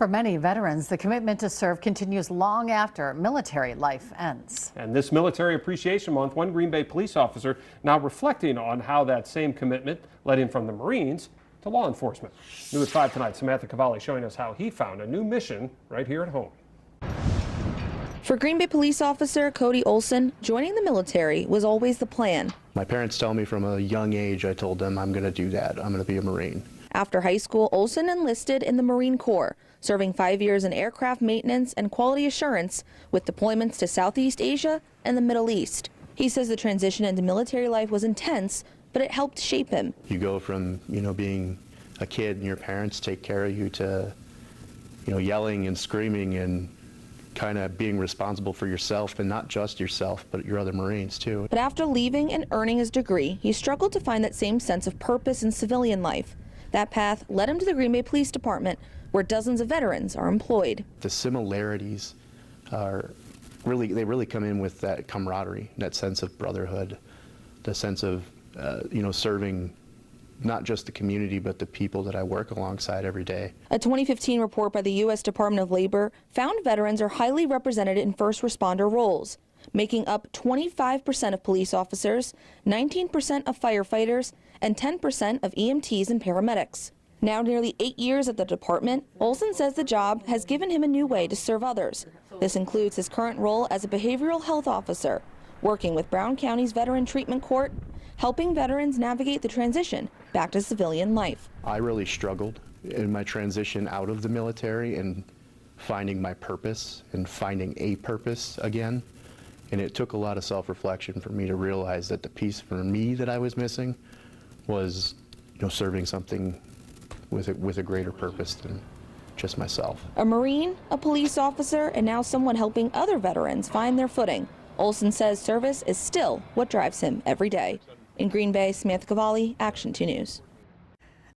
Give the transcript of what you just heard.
For many veterans, the commitment to serve continues long after military life ends. And this Military Appreciation Month, one Green Bay police officer now reflecting on how that same commitment led him from the Marines to law enforcement. New at 5 tonight, Samantha Cavalli showing us how he found a new mission right here at home. For Green Bay police officer Cody Olson, joining the military was always the plan. My parents tell me from a young age, I told them I'm going to do that. I'm going to be a Marine. After high school, Olson enlisted in the Marine Corps, serving 5 years in aircraft maintenance and quality assurance with deployments to Southeast Asia and the Middle East. He says the transition into military life was intense, but it helped shape him. You go from, being a kid and your parents take care of you to, yelling and screaming and kind of being responsible for yourself, and not just yourself, but your other Marines too. But after leaving and earning his degree, he struggled to find that same sense of purpose in civilian life. That path led him to the Green Bay Police Department, where dozens of veterans are employed. The similarities are really come in with that camaraderie, that sense of brotherhood, the sense of, serving not just the community, but the people that I work alongside every day. A 2015 report by the U.S. Department of Labor found veterans are highly represented in first responder roles, making up 25% of police officers, 19% of firefighters, and 10% of EMTs and paramedics. Now nearly 8 years at the department, Olson says the job has given him a new way to serve others. This includes his current role as a behavioral health officer, working with Brown County's Veteran Treatment Court, helping veterans navigate the transition back to civilian life. I really struggled in my transition out of the military and finding my purpose and finding a purpose again. And it took a lot of self-reflection for me to realize that the piece for me that I was missing was, serving something with a greater purpose than just myself. A Marine, a police officer, and now someone helping other veterans find their footing. Olson says service is still what drives him every day. In Green Bay, Samantha Cavalli, Action 2 News.